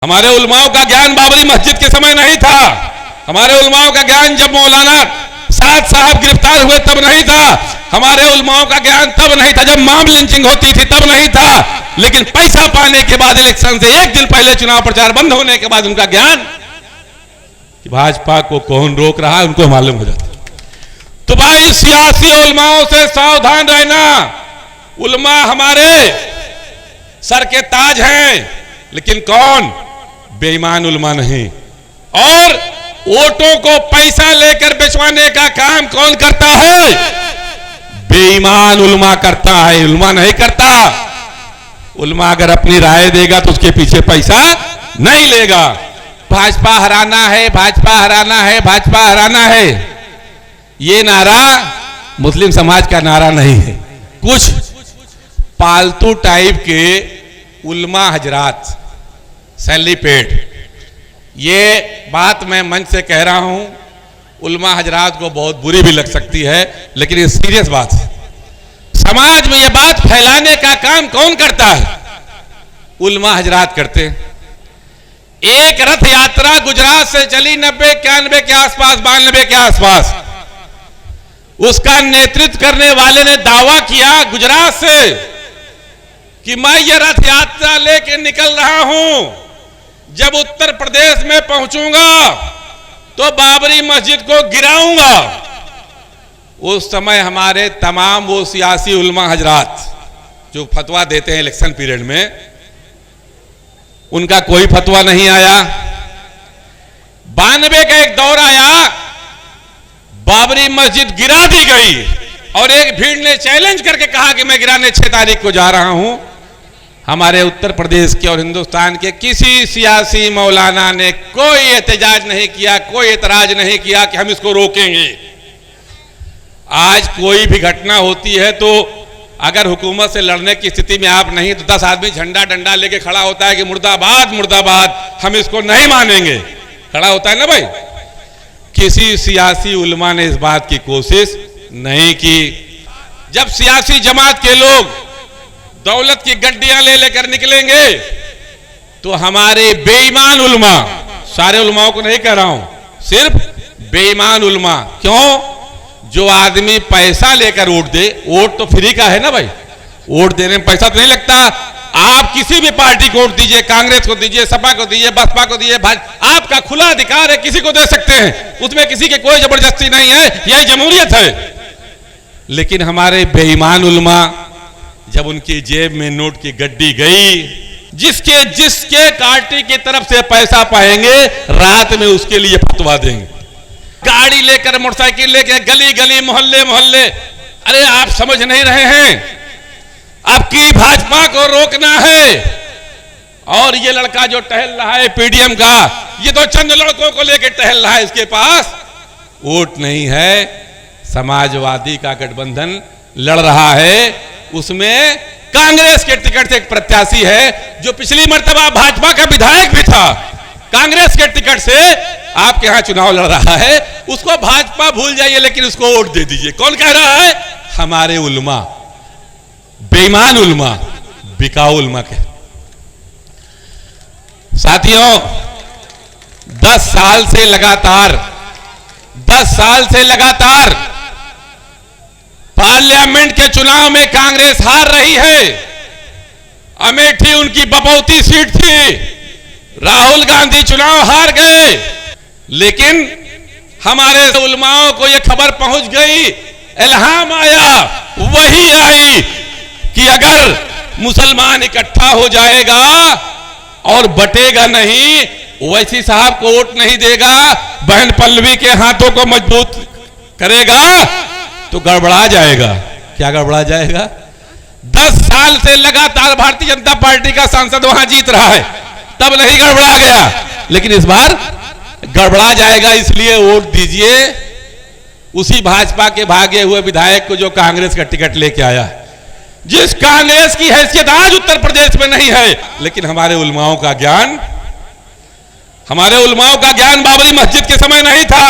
हमारे उलमाओं का ज्ञान बाबरी मस्जिद के समय नहीं था। हमारे उलमाओं का ज्ञान जब मौलाना साद साहब गिरफ्तार हुए तब नहीं था। हमारे उलमाओं का ज्ञान तब नहीं था जब मॉब लिंचिंग होती थी तब नहीं था। लेकिन पैसा पाने के बाद इलेक्शन से एक दिन पहले चुनाव प्रचार बंद होने के बाद उनका ज्ञान कि भाजपा को कौन रोक रहा है उनको मालूम हो जाता। तो भाई सियासी उलमाओं से सावधान रहना। उलमा हमारे सर के ताज हैं, लेकिन कौन? बेईमान उलमा नहीं। और वोटों को पैसा लेकर बेचवाने का काम कौन करता है? बेईमान उलमा करता है, उलमा नहीं करता। उलमा अगर अपनी राय देगा तो उसके पीछे पैसा नहीं लेगा। भाजपा हराना है, भाजपा हराना है, भाजपा हराना है, ये नारा मुस्लिम समाज का नारा नहीं है। कुछ पालतू टाइप के उलमा हजरात सैलरी पेड, ये बात मैं मंच से कह रहा हूं, उलमा हजरात को बहुत बुरी भी लग सकती है, लेकिन ये सीरियस बात है। समाज में ये बात फैलाने का काम कौन करता है? उलमा हजरात करते हैं। एक रथ यात्रा गुजरात से चली 90-91 के आसपास, 92 के आसपास। उसका नेतृत्व करने वाले ने दावा किया गुजरात से कि मैं ये रथ यात्रा लेके निकल रहा हूं, जब उत्तर प्रदेश में पहुंचूंगा तो बाबरी मस्जिद को गिराऊंगा। उस समय हमारे तमाम वो सियासी उलमा हजरात जो फतवा देते हैं इलेक्शन पीरियड में, उनका कोई फतवा नहीं आया। 92 का एक दौर आया, बाबरी मस्जिद गिरा दी गई और एक भीड़ ने चैलेंज करके कहा कि मैं गिराने 6 तारीख को जा रहा हूं। हमारे उत्तर प्रदेश के और हिंदुस्तान के किसी सियासी मौलाना ने कोई एहतजाज नहीं किया, कोई एतराज नहीं किया कि हम इसको रोकेंगे। आज कोई भी घटना होती है तो अगर हुकूमत से लड़ने की स्थिति में आप नहीं तो 10 आदमी झंडा डंडा लेके खड़ा होता है कि मुर्दाबाद मुर्दाबाद, हम इसको नहीं मानेंगे। खड़ा होता है ना भाई। किसी सियासी उलमा ने इस बात की कोशिश नहीं की। जब सियासी जमात के लोग दौलत की गड्डियां ले लेकर निकलेंगे तो हमारे बेईमान उलमा, सारे उलमाओं को नहीं कह रहा हूं, सिर्फ बेईमान उलमा, क्यों? जो आदमी पैसा लेकर वोट दे, वोट तो फ्री का है ना भाई, वोट देने में पैसा तो नहीं लगता। आप किसी भी पार्टी को वोट दीजिए, कांग्रेस को दीजिए, सपा को दीजिए, बसपा को दीजिए, आपका खुला अधिकार है, किसी को दे सकते हैं, उसमें किसी की कोई जबरदस्ती नहीं है, यही जमहूरियत है। लेकिन हमारे बेईमान उलमा, जब उनकी जेब में नोट की गड्डी गई, जिसके पार्टी की तरफ से पैसा पाएंगे रात में उसके लिए फतवा देंगे। गाड़ी लेकर, मोटरसाइकिल लेकर गली गली, मोहल्ले मोहल्ले। अरे आप समझ नहीं रहे हैं, आपकी भाजपा को रोकना है। और ये लड़का जो टहल रहा है पीडीएम का, ये तो चंद लड़कों को लेकर टहल रहा है, इसके पास वोट नहीं है। समाजवादी का गठबंधन लड़ रहा है, उसमें कांग्रेस के टिकट से एक प्रत्याशी है जो पिछली मर्तबा भाजपा का विधायक भी था, कांग्रेस के टिकट से आपके यहां चुनाव लड़ रहा है। उसको भाजपा भूल जाइए, लेकिन उसको वोट दे दीजिए। कौन कह रहा है? हमारे उलमा, बेईमान उलमा, बिकाऊ उलमा के साथियों। 10 साल से लगातार पार्लियामेंट के चुनाव में कांग्रेस हार रही है। अमेठी उनकी बपौती सीट थी, राहुल गांधी चुनाव हार गए। लेकिन हमारे उलमाओं को यह खबर पहुंच गई, इल्हाम आया, वही आई कि अगर मुसलमान इकट्ठा हो जाएगा और बटेगा नहीं, ओवैसी साहब को वोट नहीं देगा, बहन पल्लवी के हाथों को मजबूत करेगा, तो गड़बड़ा जाएगा। क्या गड़बड़ा जाएगा? 10 साल से लगातार भारतीय जनता पार्टी का सांसद वहां जीत रहा है, तब नहीं गड़बड़ा गया, लेकिन इस बार गड़बड़ा जाएगा। इसलिए वोट दीजिए उसी भाजपा के भागे हुए विधायक को जो कांग्रेस का टिकट लेके आया, जिस कांग्रेस की हैसियत आज उत्तर प्रदेश में नहीं है। लेकिन हमारे उलमाओं का ज्ञान बाबरी मस्जिद के समय नहीं था।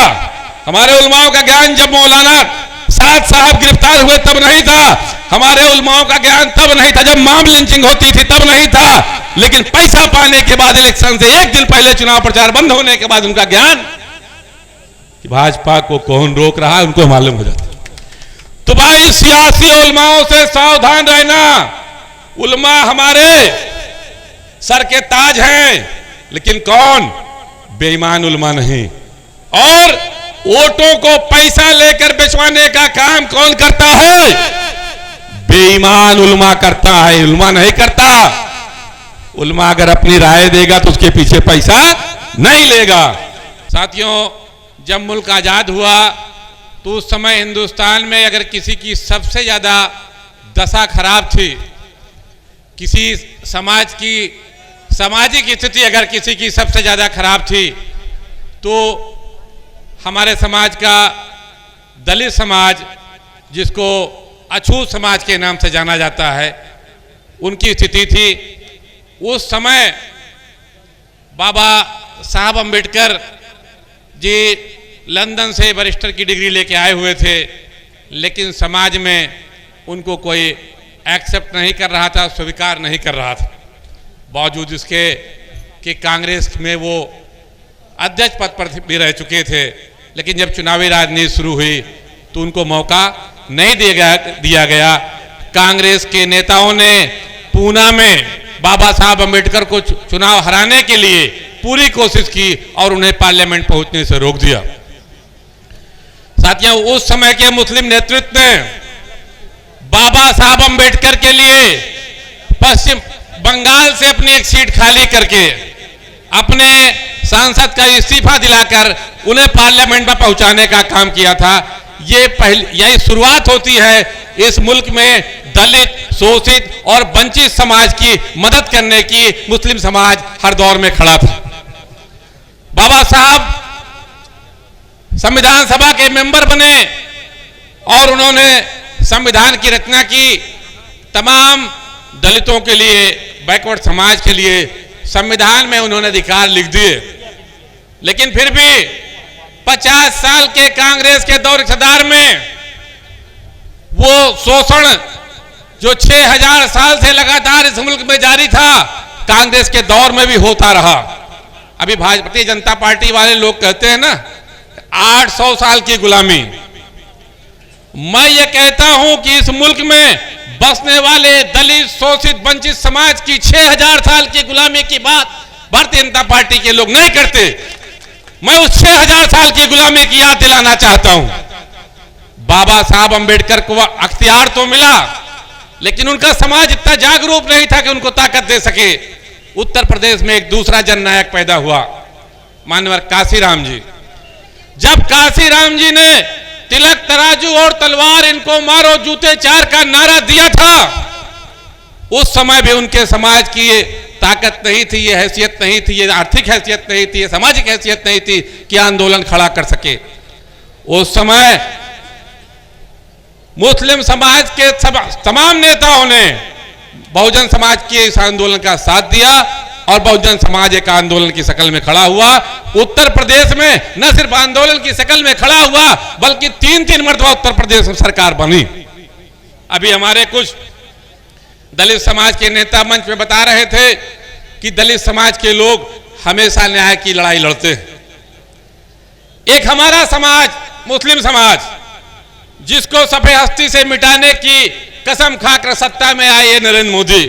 हमारे उलमाओं का ज्ञान जब मौलाना साद साहब गिरफ्तार हुए तब नहीं था। हमारे उलमाओं का ज्ञान तब नहीं था जब मॉब लिंचिंग होती थी तब नहीं था। लेकिन पैसा पाने के बाद इलेक्शन से एक दिन पहले चुनाव प्रचार बंद होने के बाद उनका ज्ञान कि भाजपा को कौन रोक रहा है उनको मालूम हो जाता। तो भाई सियासी उलमाओं से सावधान रहना। उलमा हमारे सर के ताज हैं, लेकिन कौन? बेईमान उलमा नहीं। और वोटों को पैसा लेकर बेचवाने का काम कौन करता है? बेईमान उलमा करता है, उलमा नहीं करता। उलमा अगर अपनी राय देगा तो उसके पीछे पैसा नहीं लेगा। साथियों, जब मुल्क आजाद हुआ तो उस समय हिंदुस्तान में अगर किसी की सबसे ज्यादा दशा खराब थी, किसी समाज की सामाजिक स्थिति अगर किसी की सबसे ज्यादा खराब थी, तो हमारे समाज का दलित समाज, जिसको अछूत समाज के नाम से जाना जाता है, उनकी स्थिति थी। उस समय बाबा साहब अम्बेडकर जी लंदन से बैरिस्टर की डिग्री लेके आए हुए थे, लेकिन समाज में उनको कोई एक्सेप्ट नहीं कर रहा था, स्वीकार नहीं कर रहा था। बावजूद इसके कि कांग्रेस में वो अध्यक्ष पद पर भी रह चुके थे, लेकिन जब चुनावी राजनीति शुरू हुई तो उनको मौका नहीं दिया गया। कांग्रेस के नेताओं ने पूना में बाबा साहब अम्बेडकर को चुनाव हराने के लिए पूरी कोशिश की और उन्हें पार्लियामेंट पहुंचने से रोक दिया। साथियों, उस समय के मुस्लिम नेतृत्व ने बाबा साहब अम्बेडकर के लिए पश्चिम बंगाल से अपनी एक सीट खाली करके अपने सांसद का इस्तीफा दिलाकर उन्हें पार्लियामेंट में पहुंचाने का काम किया था। यही शुरुआत होती है इस मुल्क में दलित, शोषित और वंचित समाज की मदद करने की। मुस्लिम समाज हर दौर में खड़ा था। बाबा साहब संविधान सभा के मेंबर बने और उन्होंने संविधान की रचना की। तमाम दलितों के लिए, बैकवर्ड समाज के लिए संविधान में उन्होंने अधिकार लिख दिए। लेकिन फिर भी 50 साल के कांग्रेस के दौर इक़्तिदार में वो शोषण जो 6000 साल से लगातार इस मुल्क में जारी था, कांग्रेस के दौर में भी होता रहा। अभी भारतीय जनता पार्टी वाले लोग कहते हैं ना 800 साल की गुलामी। मैं ये कहता हूं कि इस मुल्क में बसने वाले दलित, शोषित, वंचित समाज की 6000 साल की गुलामी की बात भारतीय जनता पार्टी के लोग नहीं करते। मैं उस 6000 साल की गुलामी की याद दिलाना चाहता हूं। बाबा साहब अम्बेडकर को अख्तियार तो मिला, लेकिन उनका समाज इतना जागरूक नहीं था कि उनको ताकत दे सके। उत्तर प्रदेश में एक दूसरा जननायक पैदा हुआ, मानवर काशीराम जी। जब काशीराम जी ने तिलक, तराजू और तलवार इनको मारो, जूते चार का नारा दिया था, उस समय भी उनके समाज की ये ताकत नहीं थी, ये हैसियत नहीं थी, ये आर्थिक हैसियत नहीं थी, ये सामाजिक हैसियत नहीं थी कि आंदोलन खड़ा कर सके। उस समय मुस्लिम समाज के तमाम नेताओं ने बहुजन समाज के इस आंदोलन का साथ दिया और बहुजन समाज एक आंदोलन की शक्ल में खड़ा हुआ। उत्तर प्रदेश में न सिर्फ आंदोलन की शक्ल में खड़ा हुआ, बल्कि 3-3 मरतबा उत्तर प्रदेश में सरकार बनी। अभी हमारे कुछ दलित समाज के नेता मंच में बता रहे थे कि दलित समाज के लोग हमेशा न्याय की लड़ाई लड़ते हैं। एक हमारा समाज, मुस्लिम समाज, जिसको सफेद हस्ती से मिटाने की कसम खाकर सत्ता में आए नरेंद्र मोदी,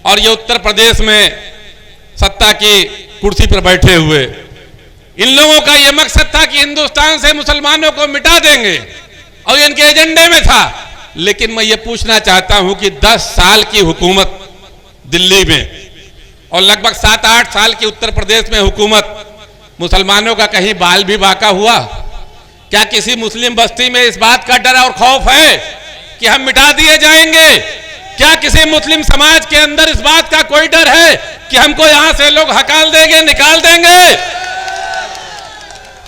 और ये उत्तर प्रदेश में सत्ता की कुर्सी पर बैठे हुए, इन लोगों का यह मकसद था कि हिंदुस्तान से मुसलमानों को मिटा देंगे, और इनके एजेंडे में था। लेकिन मैं ये पूछना चाहता हूं कि 10 साल की हुकूमत दिल्ली में और लगभग 7-8 साल की उत्तर प्रदेश में हुकूमत, मुसलमानों का कहीं बाल भी बाका हुआ? क्या किसी मुस्लिम बस्ती में इस बात का डर और खौफ है कि हम मिटा दिए जाएंगे? क्या किसी मुस्लिम समाज के अंदर इस बात का कोई डर है कि हमको यहां से लोग हकाल देंगे, निकाल देंगे?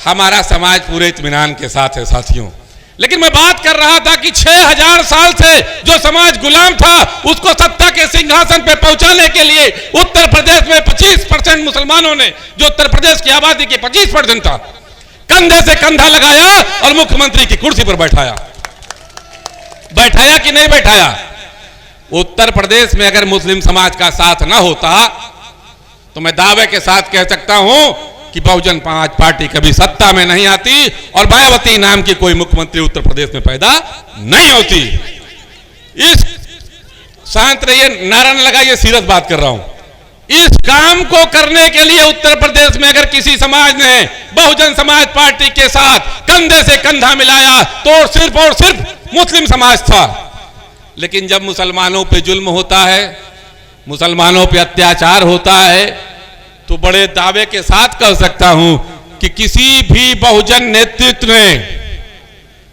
हमारा समाज पूरे इत्मीनान के साथ है साथियों। लेकिन मैं बात कर रहा था कि 6000 साल से जो समाज गुलाम था, उसको सत्ता के सिंहासन पे पहुंचाने के लिए उत्तर प्रदेश में 25% मुसलमानों ने, जो उत्तर प्रदेश की आबादी की 25% था, कंधे से कंधा लगाया और मुख्यमंत्री की कुर्सी पर बैठाया। बैठाया कि नहीं बैठाया? उत्तर प्रदेश में अगर मुस्लिम समाज का साथ ना होता तो मैं दावे के साथ कह सकता हूं कि बहुजन समाज पार्टी कभी सत्ता में नहीं आती और मायावती नाम की कोई मुख्यमंत्री उत्तर प्रदेश में पैदा नहीं होती। इस शांत रहिए, नारा न लगाइए, सीरियस बात कर रहा हूं। इस काम को करने के लिए उत्तर प्रदेश में अगर किसी समाज ने बहुजन समाज पार्टी के साथ कंधे से कंधा मिलाया तो सिर्फ और सिर्फ मुस्लिम समाज था। लेकिन जब मुसलमानों पे जुल्म होता है, मुसलमानों पे अत्याचार होता है, तो बड़े दावे के साथ कह सकता हूं कि किसी भी बहुजन नेतृत्व ने,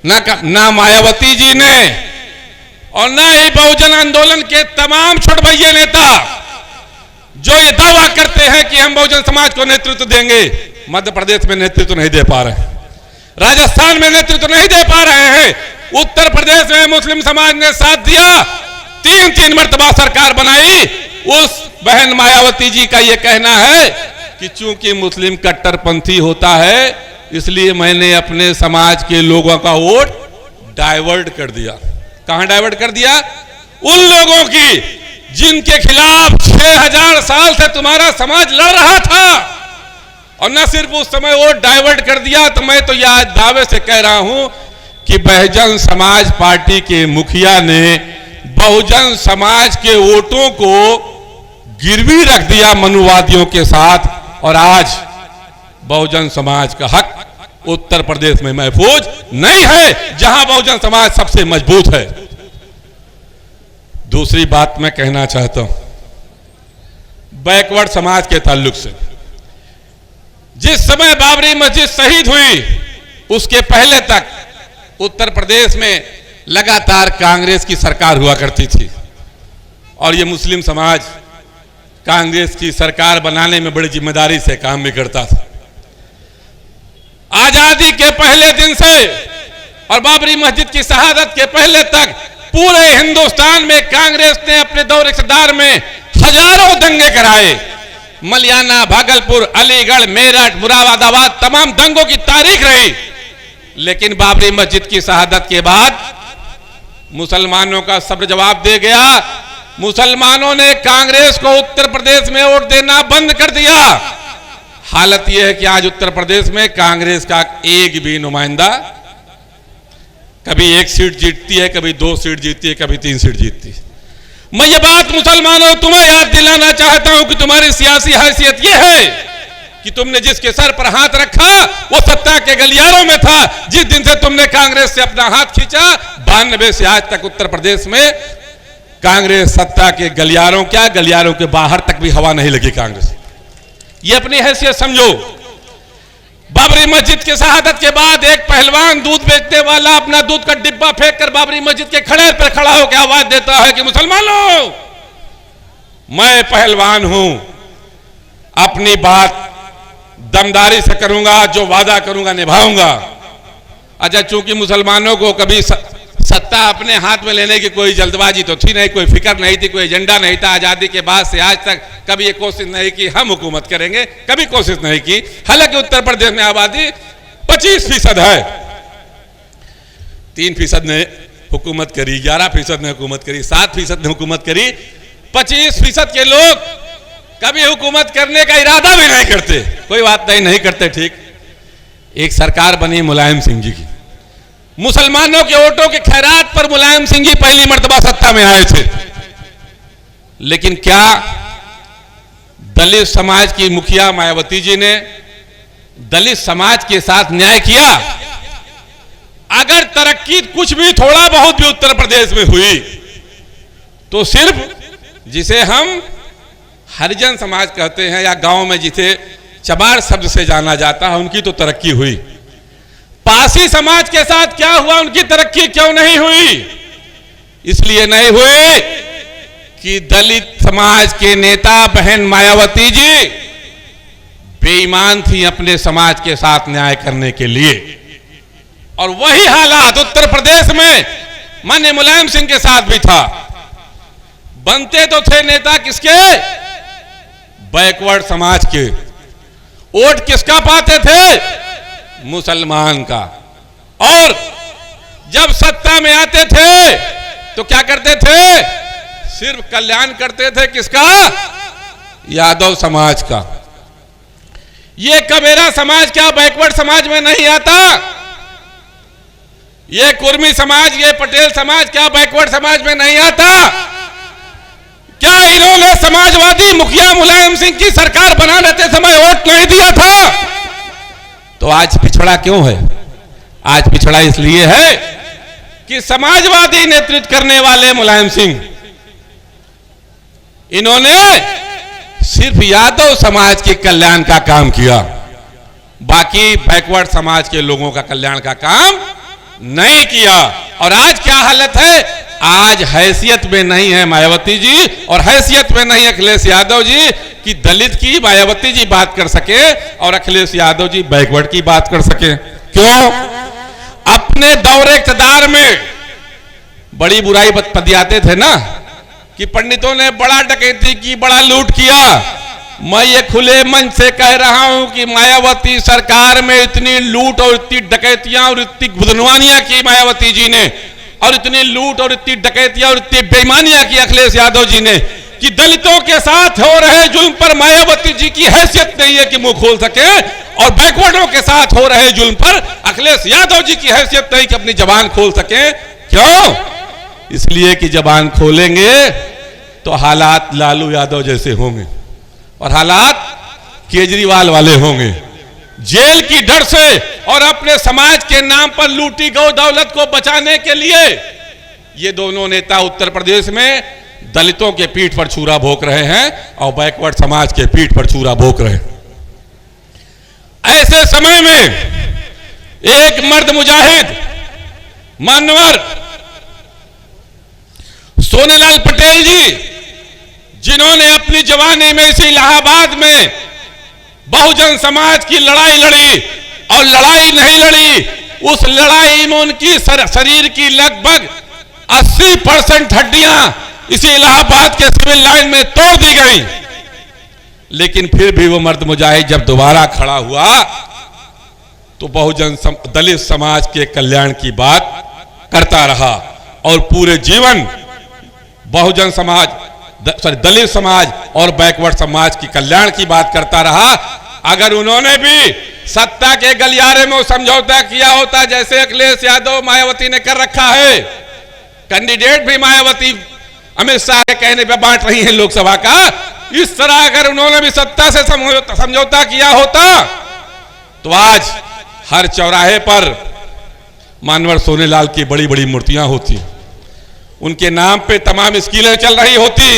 ना मायावती जी ने और ना ही बहुजन आंदोलन के तमाम छुटभैये नेता जो ये दावा करते हैं कि हम बहुजन समाज को नेतृत्व देंगे, मध्य प्रदेश में नेतृत्व नहीं दे पा रहे हैं, राजस्थान में नेतृत्व नहीं दे पा रहे हैं। उत्तर प्रदेश में मुस्लिम समाज ने साथ दिया, 3-3 मर्तबा सरकार बनाई। उस बहन मायावती जी का यह कहना है कि चूंकि मुस्लिम कट्टरपंथी होता है इसलिए मैंने अपने समाज के लोगों का वोट डाइवर्ट कर दिया। कहां डाइवर्ट कर दिया? उन लोगों की जिनके खिलाफ 6000 साल से तुम्हारा समाज लड़ रहा था, और न सिर्फ उस समय वोट डाइवर्ट कर दिया, तो मैं तो यह दावे से कह रहा हूं कि बहुजन समाज पार्टी के मुखिया ने बहुजन समाज के वोटों को गिरवी रख दिया मनुवादियों के साथ, और आज बहुजन समाज का हक उत्तर प्रदेश में महफूज नहीं है, जहां बहुजन समाज सबसे मजबूत है। दूसरी बात मैं कहना चाहता हूं बैकवर्ड समाज के ताल्लुक से। जिस समय बाबरी मस्जिद शहीद हुई उसके पहले तक उत्तर प्रदेश में लगातार कांग्रेस की सरकार हुआ करती थी और यह मुस्लिम समाज कांग्रेस की सरकार बनाने में बड़ी जिम्मेदारी से काम भी करता था। आजादी के पहले दिन से और बाबरी मस्जिद की शहादत के पहले तक पूरे हिंदुस्तान में कांग्रेस ने अपने दौर इक़्तिदार में हजारों दंगे कराए। मलियाना, भागलपुर, अलीगढ़, मेरठ, मुरादाबाद तमाम दंगों की तारीख रही। लेकिन बाबरी मस्जिद की शहादत के बाद मुसलमानों का सब्र जवाब दे गया। मुसलमानों ने कांग्रेस को उत्तर प्रदेश में वोट देना बंद कर दिया। हालत यह है कि आज उत्तर प्रदेश में कांग्रेस का एक भी नुमाइंदा, कभी 1 सीट जीतती है, कभी 2 सीट जीतती है, कभी 3 सीट जीतती है। मैं ये बात मुसलमानों तुम्हें याद दिलाना चाहता हूं कि तुम्हारी सियासी हैसियत यह है कि तुमने जिसके सर पर हाथ रखा वो सत्ता के गलियारों में था। जिस दिन से तुमने कांग्रेस से अपना हाथ खींचा 92 से आज तक उत्तर प्रदेश में कांग्रेस सत्ता के गलियारों, क्या गलियारों के बाहर तक भी हवा नहीं लगी कांग्रेस। ये अपनी हैसियत समझो। बाबरी मस्जिद की शहादत के बाद एक पहलवान दूध बेचने वाला अपना दूध का डिब्बा फेंक कर बाबरी मस्जिद के खड़े पर खड़ा होकर आवाज देता है कि मुसलमानों, मैं पहलवान हूं, अपनी बात दमदारी से करूंगा, जो वादा करूंगा निभाऊंगा। अच्छा, चूंकि मुसलमानों को कभी सत्ता अपने हाथ में लेने की कोई जल्दबाजी तो थी नहीं, कोई फिक्र नहीं थी, कोई एजेंडा नहीं था। आजादी के बाद से आज तक कभी ये कोशिश नहीं की हम हुकूमत करेंगे, कभी कोशिश नहीं की। हालांकि उत्तर प्रदेश में आबादी 25% है, 3% ने हुकूमत करी, 11% ने हुकूमत करी, 7% ने हुकूमत करी। 25% के लोग कभी हुकूमत करने का इरादा भी नहीं करते। कोई बात नहीं करते, ठीक। एक सरकार बनी मुलायम सिंह जी की, मुसलमानों के वोटों के खैरात पर मुलायम सिंह जी पहली मर्तबा सत्ता में आए थे। लेकिन क्या दलित समाज की मुखिया मायावती जी ने दलित समाज के साथ न्याय किया? अगर तरक्की कुछ भी थोड़ा बहुत भी उत्तर प्रदेश में हुई तो सिर्फ जिसे हम हरिजन समाज कहते हैं या गांव में जिसे चमार शब्द से जाना जाता है, उनकी तो तरक्की हुई। पासी समाज के साथ क्या हुआ, उनकी तरक्की क्यों नहीं हुई? इसलिए नहीं हुई कि दलित समाज के नेता बहन मायावती जी बेईमान थी अपने समाज के साथ न्याय करने के लिए। और वही हालात उत्तर प्रदेश में माननीय मुलायम सिंह के साथ भी था। बनते तो थे नेता किसके? बैकवर्ड समाज के। वोट किसका पाते थे? मुसलमान का। और जब सत्ता में आते थे तो क्या करते थे? सिर्फ कल्याण करते थे किसका? यादव समाज का। ये कबेरा समाज क्या बैकवर्ड समाज में नहीं आता? ये कुर्मी समाज, ये पटेल समाज क्या बैकवर्ड समाज में नहीं आता? क्या इन्होंने समाजवादी मुखिया मुलायम सिंह की सरकार बनाने के समय वोट नहीं दिया था? तो आज पिछड़ा क्यों है? आज पिछड़ा इसलिए है कि समाजवादी नेतृत्व करने वाले मुलायम सिंह, इन्होंने सिर्फ यादव समाज के कल्याण का काम किया, बाकी बैकवर्ड समाज के लोगों का कल्याण का काम नहीं किया। और आज क्या हालत है? आज हैसियत में नहीं है मायावती जी और हैसियत में नहीं अखिलेश यादव जी कि दलित की मायावती जी बात कर सके और अखिलेश यादव जी बैकवर्ड की बात कर सके। क्यों? अपने दौरे इक़्तिदार में बड़ी बुराई पदियाते थे ना कि पंडितों ने बड़ा डकैती की, बड़ा लूट किया। मैं ये खुले मन से कह रहा हूं कि मायावती सरकार में इतनी लूट और इतनी डकैतियां और इतनी बदनवानियां की मायावती जी ने, और इतनी लूट और इतनी डकैतियां और इतनी बेईमानियां की अखिलेश यादव जी ने कि दलितों के साथ हो रहे जुल्म पर मायावती जी की हैसियत नहीं है कि मुंह खोल सके, और बैकवर्डों के साथ हो रहे जुल्म पर अखिलेश यादव जी की हैसियत नहीं कि अपनी जबान खोल सके। क्यों? इसलिए कि जबान खोलेंगे तो हालात लालू यादव जैसे होंगे और हालात केजरीवाल वाले होंगे। जेल की डर से और अपने समाज के नाम पर लूटी गौ दौलत को बचाने के लिए ये दोनों नेता उत्तर प्रदेश में दलितों के पीठ पर छुरा भोंक रहे हैं और बैकवर्ड समाज के पीठ पर छुरा भोंक रहे हैं। ऐसे समय में एक मर्द मुजाहिद मान्यवर सोनेलाल पटेल जी, जिन्होंने अपनी जवानी में इसी इलाहाबाद में बहुजन समाज की लड़ाई लड़ी और लड़ाई नहीं लड़ी, उस लड़ाई में उनकी शरीर की लगभग 80% हड्डियां इसी इलाहाबाद के सिविल लाइन में तोड़ दी गई। लेकिन फिर भी वो मर्द मुजाहिद जब दोबारा खड़ा हुआ तो बहुजन दलित समाज के कल्याण की बात करता रहा और पूरे जीवन बहुजन समाज दलित समाज और बैकवर्ड समाज की कल्याण की बात करता रहा। अगर उन्होंने भी सत्ता के गलियारे में समझौता किया होता जैसे अखिलेश यादव मायावती ने कर रखा है, कैंडिडेट भी मायावती अमित शाह के कहने पे बांट रही है लोकसभा का, इस तरह अगर उन्होंने भी सत्ता से समझौता किया होता तो आज हर चौराहे पर मानवर सोनेलाल की बड़ी बड़ी मूर्तियां होती, उनके नाम पे तमाम स्कीमें चल रही होती।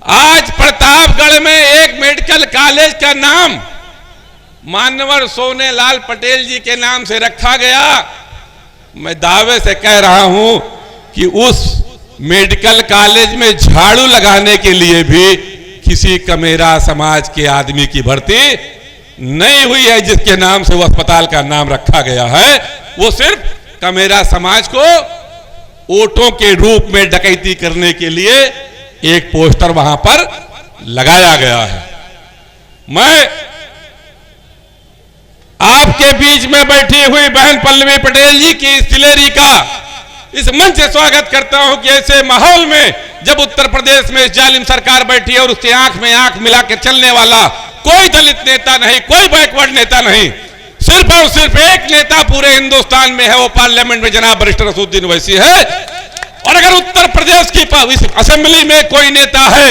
आज प्रतापगढ़ में एक मेडिकल कॉलेज का नाम मान्यवर सोनेलाल पटेल जी के नाम से रखा गया। मैं दावे से कह रहा हूं कि उस मेडिकल कॉलेज में झाड़ू लगाने के लिए भी किसी कमेरा समाज के आदमी की भर्ती नहीं हुई है जिसके नाम से वो अस्पताल का नाम रखा गया है। वो सिर्फ कमेरा समाज को वोटों के रूप में डकैती करने के लिए एक पोस्टर वहां पर लगाया गया है। मैं आपके बीच में बैठी हुई बहन पल्लवी पटेल जी की इस दिलेरी का इस मंच से स्वागत करता हूं कि ऐसे माहौल में जब उत्तर प्रदेश में जालिम सरकार बैठी है और उसके आंख में आंख मिला के चलने वाला कोई दलित नेता नहीं, कोई बैकवर्ड नेता नहीं, सिर्फ और सिर्फ एक नेता पूरे हिंदुस्तान में है, वो पार्लियामेंट में जनाब बैरिस्टर असदुद्दीन ओवैसी है। और अगर उत्तर प्रदेश की असेंबली में कोई नेता है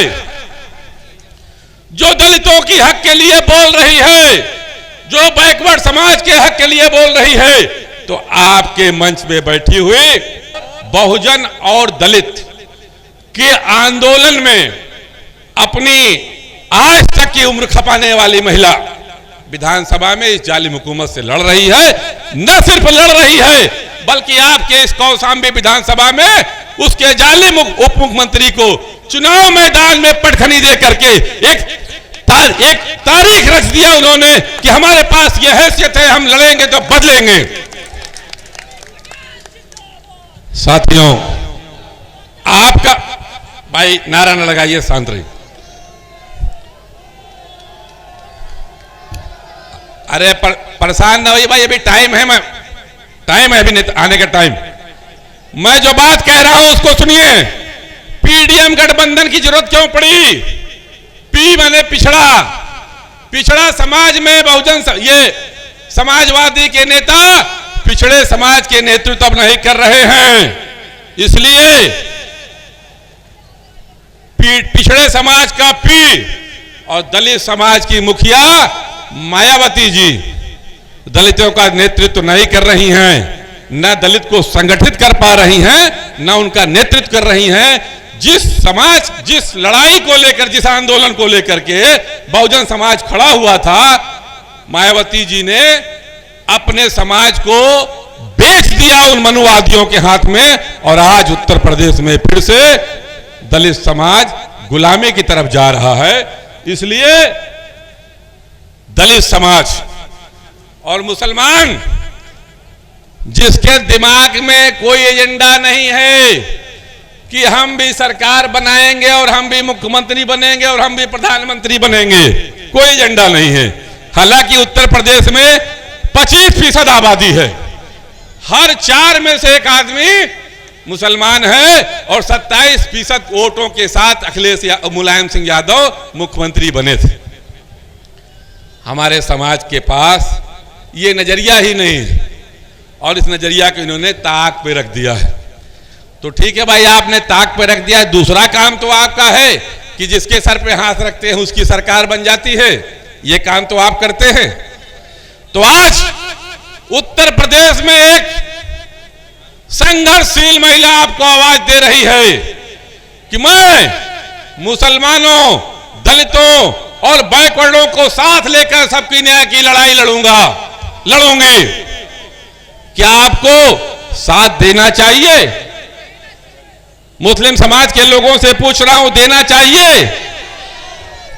जो दलितों की हक के लिए बोल रही है, जो बैकवर्ड समाज के हक के लिए बोल रही है, तो आपके मंच में बैठी हुई बहुजन और दलित के आंदोलन में अपनी आज तक की उम्र खपाने वाली महिला विधानसभा में इस जालिम हुकूमत से लड़ रही है। न सिर्फ लड़ रही है बल्कि आपके इस कौशाम्बी विधानसभा में उसके जालिम उप मुख्यमंत्री को चुनाव मैदान में पटखनी दे करके एक तारीख रख दिया उन्होंने कि हमारे पास यह हैसियत है, हम लड़ेंगे तो बदलेंगे। साथियों, आपका भाई नारा न लगाइए, शांत रहिए। अरे परेशान ना होइए भाई, अभी टाइम है, टाइम है अभी आने का टाइम। मैं जो बात कह रहा हूं उसको सुनिए। पीडीएम गठबंधन की जरूरत क्यों पड़ी? पी माने पिछड़ा, पिछड़ा समाज में बहुजन ये समाजवादी के नेता पिछड़े समाज के नेतृत्व अब नहीं कर रहे हैं, इसलिए पिछड़े समाज का पी और दलित समाज की मुखिया मायावती जी दलितों का नेतृत्व नहीं कर रही हैं, न दलित को संगठित कर पा रही हैं, न उनका नेतृत्व कर रही हैं। जिस लड़ाई को लेकर, जिस आंदोलन को लेकर के बहुजन समाज खड़ा हुआ था, मायावती जी ने अपने समाज को बेच दिया उन मनुवादियों के हाथ में, और आज उत्तर प्रदेश में फिर से दलित समाज गुलामी की तरफ जा रहा है। इसलिए दलित समाज और मुसलमान जिसके दिमाग में कोई एजेंडा नहीं है कि हम भी सरकार बनाएंगे और हम भी मुख्यमंत्री बनेंगे और हम भी प्रधानमंत्री बनेंगे, कोई एजेंडा नहीं है। हालांकि उत्तर प्रदेश में 25% आबादी है, हर 4 में से एक आदमी मुसलमान है, और 27% वोटों के साथ अखिलेश मुलायम सिंह यादव मुख्यमंत्री बने थे। हमारे समाज के पास ये नजरिया ही नहीं है, और इस नजरिया को इन्होंने ताक पे रख दिया है। तो ठीक है भाई, आपने ताक पे रख दिया है, दूसरा काम तो आपका है कि जिसके सर पे हाथ रखते हैं उसकी सरकार बन जाती है, ये काम तो आप करते हैं। तो आज उत्तर प्रदेश में एक संघर्षशील महिला आपको आवाज दे रही है कि मैं मुसलमानों, दलितों और बैकवर्डों को साथ लेकर सबकी न्याय की लड़ाई लड़ूंगी। क्या आपको साथ देना चाहिए? मुस्लिम समाज के लोगों से पूछ रहा हूं, देना चाहिए?